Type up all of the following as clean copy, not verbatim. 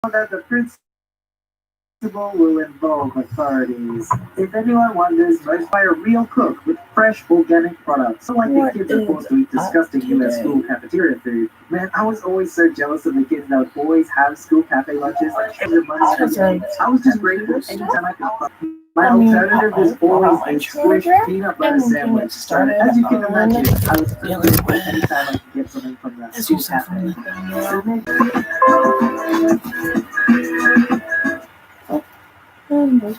that the principle will involve authorities. If anyone wonders, most by a real cook with fresh organic products. So like the kids are forced to eat disgusting US school cafeteria food. Man, I was always so jealous of the kids that would always have school cafe lunches like every Monday. I was just grateful anytime I could find. My alternative is always a squished peanut butter sandwich. And as you can imagine, I was so grateful anytime I could get something from that school cafe. So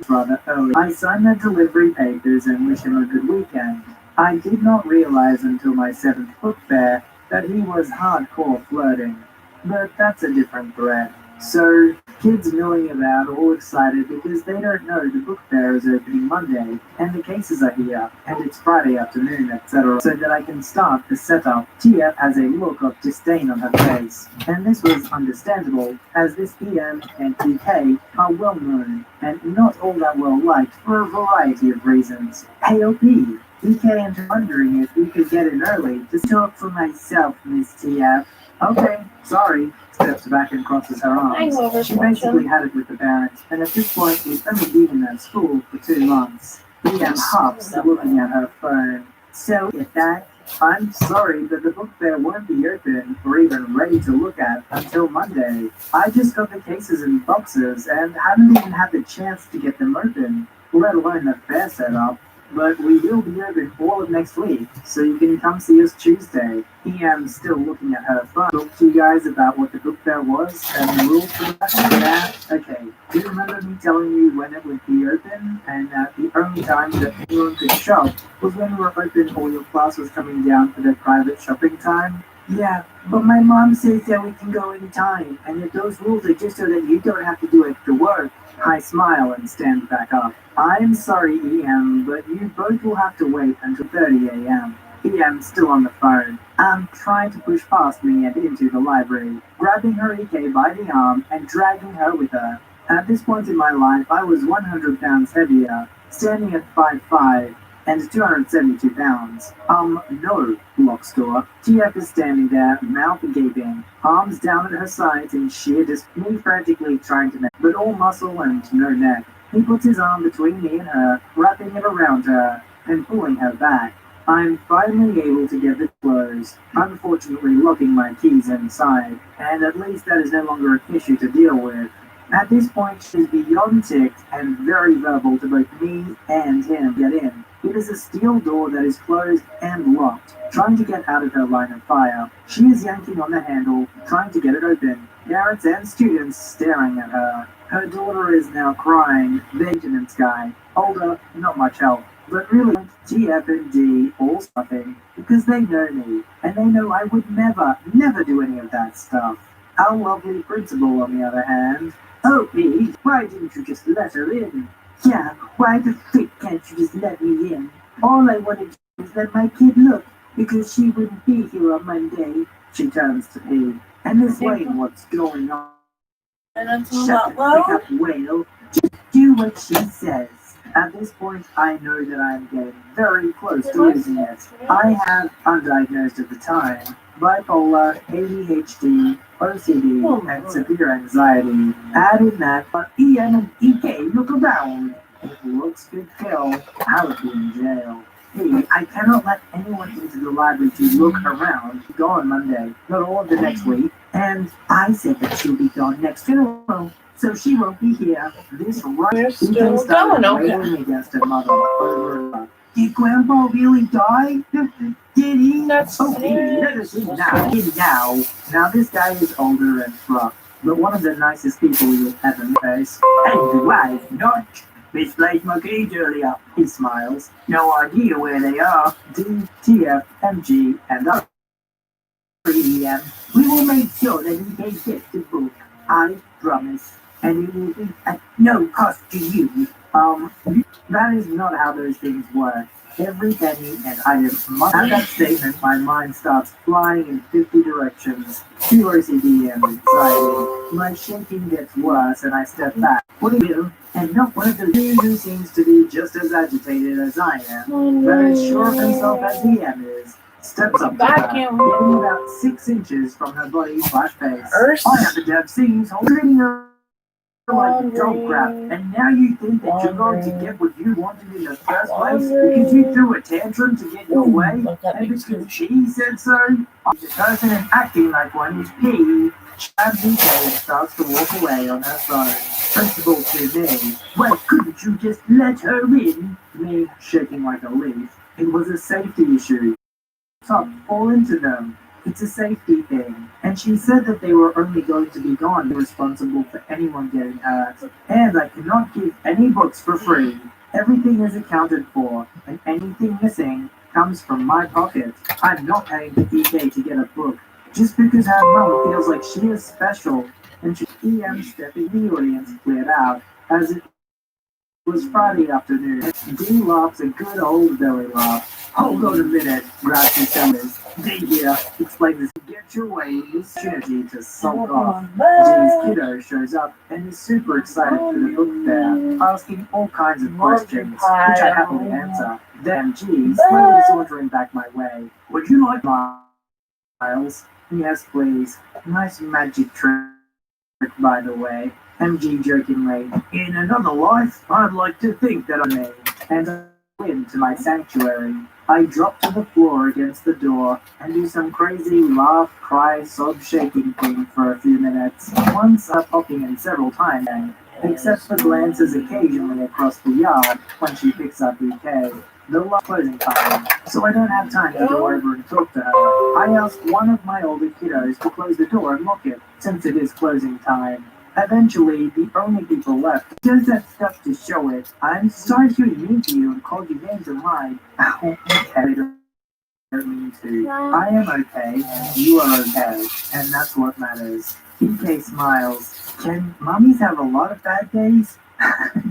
rather early. I signed the delivery papers and wished him a good weekend. I did not realize until my seventh book fair that he was hardcore flirting. But that's a different thread. So, kids milling about all excited because they don't know the book fair is opening Monday, and the cases are here, and it's Friday afternoon, etc. So that I can start the setup. Tia has a look of disdain on her face, and this was understandable, as this EM and TK are well known, and not all that well liked for a variety of reasons. Hey OP, TK and wondering if we could get in early to talk for myself, Miss Tia. Okay, sorry. Steps back and crosses her arms. She basically had it with the parents, and at this point we've only been in at school for 2 months. Liam huffs, looking at her phone. So, if that, I'm sorry, but the book fair won't be open or even ready to look at until Monday. I just got the cases in boxes and haven't even had the chance to get them open, let alone the fair set up. But we will be open all of next week, so you can come see us Tuesday. EM's still looking at her phone. Talk to you guys about what the book fair was and the rules for that. Yeah, okay. Do you remember me telling you when it would be open? And that the only time that anyone could shop was when we were open or your class was coming down for their private shopping time? Yeah, but my mom says that we can go anytime, and that those rules are just so that you don't have to do extra work. I smile and stand back up. I'm sorry, EM, but you both will have to wait until 30 a.m. EM's still on the phone. I'm trying to push past me and into the library, grabbing her EK by the arm and dragging her with her. At this point in my life, I was 100 pounds heavier, standing at 5'5", and 272 pounds. No, Lockstore. TF is standing there, mouth gaping, arms down at her sides in sheer me frantically trying to make, but all muscle and no neck. He puts his arm between me and her, wrapping it around her, and pulling her back. I'm finally able to get it closed, unfortunately locking my keys inside, and at least that is no longer an issue to deal with. At this point, she's beyond ticked and very verbal to both me and him get in. It is a steel door that is closed and locked, trying to get out of her line of fire. She is yanking on the handle, trying to get it open. Parents and students staring at her. Her daughter is now crying, maintenance guy. Older, not much help. But really, GF and D all stuffing, because they know me, and they know I would never do any of that stuff. Our lovely principal, on the other hand. Oh, Pete, why didn't you just let her in? Yeah, why the frick can't you just let me in? All I wanted to do is let my kid look, because she wouldn't be here on Monday. She turns to me. And Miss Wayne, what's going on? And Shut the frick up, Whale. Just do what she says. At this point, I know that I'm getting very close to losing it. I have, undiagnosed at the time, bipolar, ADHD, OCD, and severe anxiety. Add in that, but EM and EK look around. It looks good kill. I would be in jail. Hey, I cannot let anyone into the library to look around. Gone Monday, not all of the next week. And I said that she'll be gone next funeral, so she won't be here. This right still going, okay. Against her mother. Did Grandpa really die? Did he? That's okay, let us in now. Now. Now this guy is older and rough, but one of the nicest people you'll ever face. And why not? Misplaced my keys earlier. He smiles. No idea where they are. D, TF, MG, and us. EM. We will make sure that he can get the book. I promise. And it will be at no cost to you. That is not how those things work. Every penny and item must. At that statement, my mind starts flying in 50 directions. Pure OCD and anxiety. My shaking gets worse and I step back. What do you do? And not one of the dudes who seems to be just as agitated as I am, but as sure of himself as EM is. steps up to her, getting about 6 inches from her body/face. I have the damn scenes holding her like dog crap, and now you think that you're going to get what you wanted in the first place because you threw a tantrum to get your way, and because she said so? The person is acting like one is peeved. Grabs DK and starts to walk away on her phone. Principal to me. Why couldn't you just let her in? Me shaking like a leaf. It was a safety issue. Top, fall into them. It's a safety thing. And she said that they were only going to be gone responsible for anyone getting hurt. And I cannot give any books for free. Everything is accounted for, and anything missing comes from my pocket. I'm not paying the DK to get a book. Just because her mom feels like she is special, and she stepping the audience cleared out, as it was Friday afternoon. D laughs a good old belly laugh. Hold on a minute, grabs his shoulders. D here, explains this. Get your way this opportunity to sulk off. D's kiddo shows up and is super excited for the book fair, asking all kinds of questions, which I happily answer. Then G, slowly sauntering back my way. Would you like Miles? Yes, please. Nice magic trick, by the way. MG jokingly. In another life, I'd like to think that I may. And I go into my sanctuary. I drop to the floor against the door and do some crazy laugh, cry, sob shaking thing for a few minutes. Once popping in several times, except for glances occasionally across the yard when she picks up EK. The closing time, so I don't have time to go over and talk to her. I ask one of my older kiddos to close the door and lock it, since it is closing time. Eventually, the only people left does that stuff to show it. I'm sorry to be mean to you and call you names and lied. Ow, okay, I don't mean to. I am okay, you are okay, and that's what matters. EK smiles. Can mommies have a lot of bad days?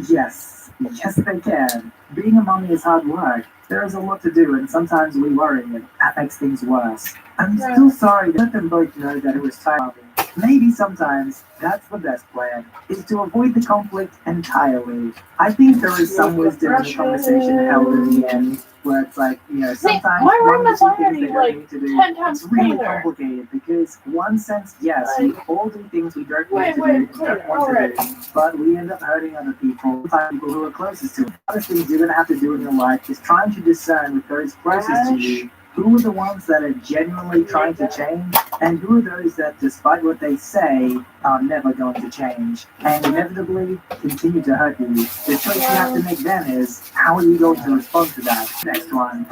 Yes. Yes, they can. Being a mommy is hard work. There is a lot to do, and sometimes we worry, and that makes things worse. I'm still sorry to let them both know that it was tiring. Maybe sometimes that's the best plan, is to avoid the conflict entirely. I think there is some wisdom in the conversation held in the end, where it's like, sometimes one of the things they don't need to do, it's really complicated, because one sense, yes, we all do things we don't need to do and don't want to do, but we end up hurting other people, people who are closest to us. Other things you're going to have to do in your life is trying to discern with those closest to you, who are the ones that are genuinely trying to change, and who are those that, despite what they say, are never going to change, and inevitably continue to hurt you. The choice you have to make then is, how are you going to respond to that? Next one.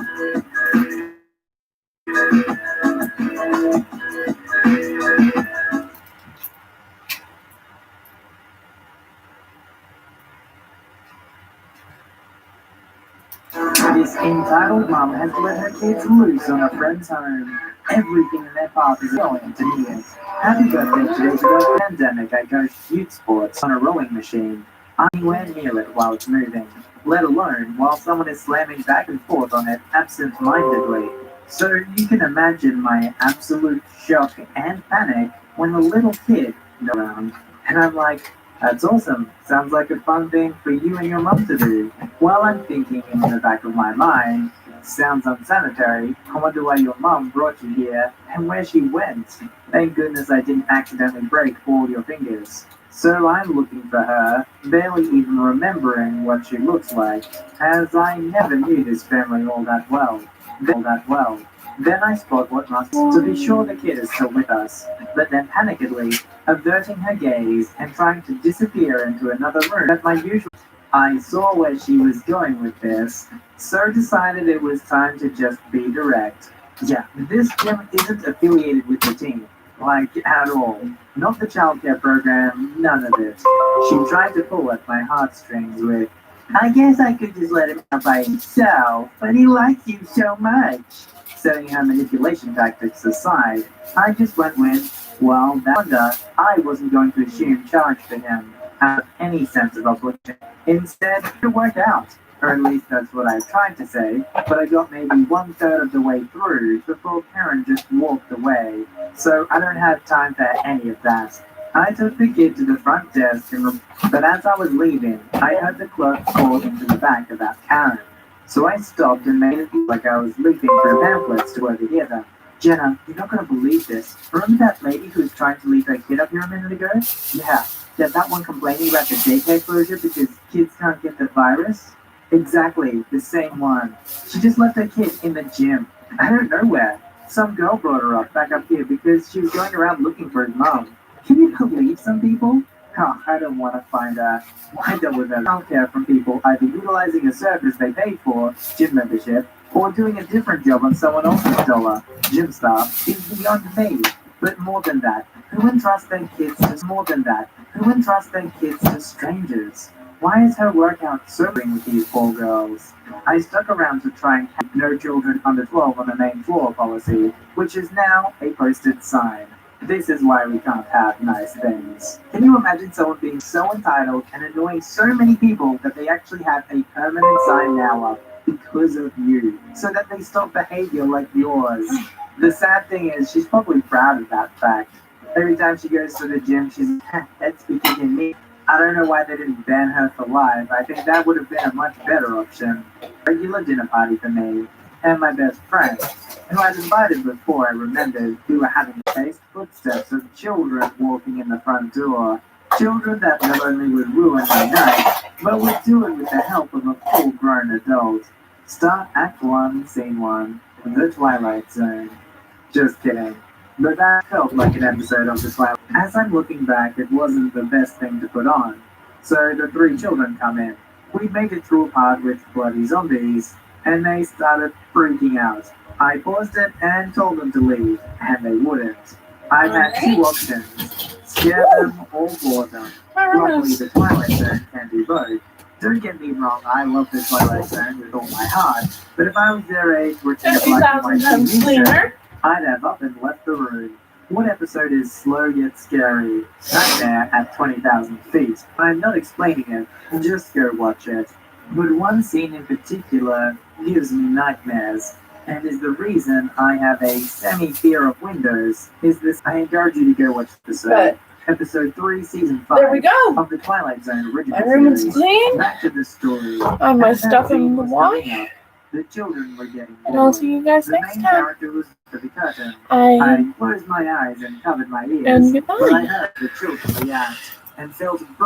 This entitled mom has let her kids loose on a friend's home. Everything in their path is going to need it. Happy birthday 2 days ago, the pandemic, I coached youth sports on a rowing machine. I'm anywhere near it while it's moving, let alone while someone is slamming back and forth on it absent-mindedly. So you can imagine my absolute shock and panic when the little kid goes around. And I'm like, that's awesome. Sounds like a fun thing for you and your mom to do. While I'm thinking in the back of my mind, sounds unsanitary. I wonder why your mom brought you here and where she went. Thank goodness I didn't accidentally break all your fingers. So I'm looking for her, barely even remembering what she looks like, as I never knew this family all that well. Then I spot what must to be sure the kid is still with us, but then panickedly, averting her gaze and trying to disappear into another room at my usual. I saw where she was going with this, so decided it was time to just be direct. Yeah, this gym isn't affiliated with the team, like at all. Not the childcare program, none of it. She tried to pull at my heartstrings with, I guess I could just let him out by himself, but he likes you so much. Setting her manipulation tactics aside, I just went with, well, that wonder I wasn't going to assume charge for him out of any sense of obligation. Instead, it worked out. Or at least that's what I tried to say, but I got maybe 1/3 of the way through before Karen just walked away. So I don't have time for any of that. I took the kid to the front desk, but as I was leaving, I heard the clerk call into the back about Karen. So I stopped and made it look like I was leafing through pamphlets to overhear them. Jenna, you're not going to believe this. Remember that lady who was trying to leave her kid up here a minute ago? Yeah, that one complaining about the daycare closure because kids can't get the virus? Exactly, the same one. She just left her kid in the gym. I don't know where. Some girl brought her back up here because she was going around looking for his mom. Can you believe some people? Oh, I don't want to find out. I dealt with childcare from people either utilizing a service they paid for, gym membership, or doing a different job on someone else's dollar. Gym staff is beyond me. But more than that, who entrusts their kids to strangers? Why is her workout serving with these poor girls? I stuck around to try and have no children under 12 on the main floor policy, which is now a posted sign. This is why we can't have nice things. Can you imagine someone being so entitled and annoying so many people that they actually have a permanent sign now up because of you, so that they stop behavior like yours? The sad thing is, she's probably proud of that fact. Every time she goes to the gym, she's like, that's because of me. I don't know why they didn't ban her for life. I think that would have been a much better option. Regular dinner party for me and my best friend, who I'd invited before I remembered we were having to face footsteps of children walking in the front door. Children that not only would ruin my night, but would do it with the help of a full-grown adult. Start Act 1, Scene 1, The Twilight Zone. Just kidding. But that felt like an episode of The Twilight. As I'm looking back, it wasn't the best thing to put on. So the three children come in. We made it through a part with bloody zombies, and they started freaking out. I paused it and told them to leave, and they wouldn't. I've had two options: scare them or bore them. Luckily, The Twilight Zone can do both. Don't get me wrong, I love The Twilight Zone with all my heart, but if I was their age watching a black and white TV show, I'd have up and left the room. What episode is slow yet scary? Nightmare at 20,000 feet. I'm not explaining it, just go watch it. But one scene in particular gives me nightmares, and is the reason I have a semi-fear of windows. I encourage you to go watch episode 3, season 5 There we go. of the Twilight Zone original My room is series. clean. Back to the story. I have my As that stuff scene in the was wash. coming up, the children were getting And I'll see you guys The next main time. character was to the curtain. I I closed my eyes and covered my ears, and but I goodbye. heard the children react and felt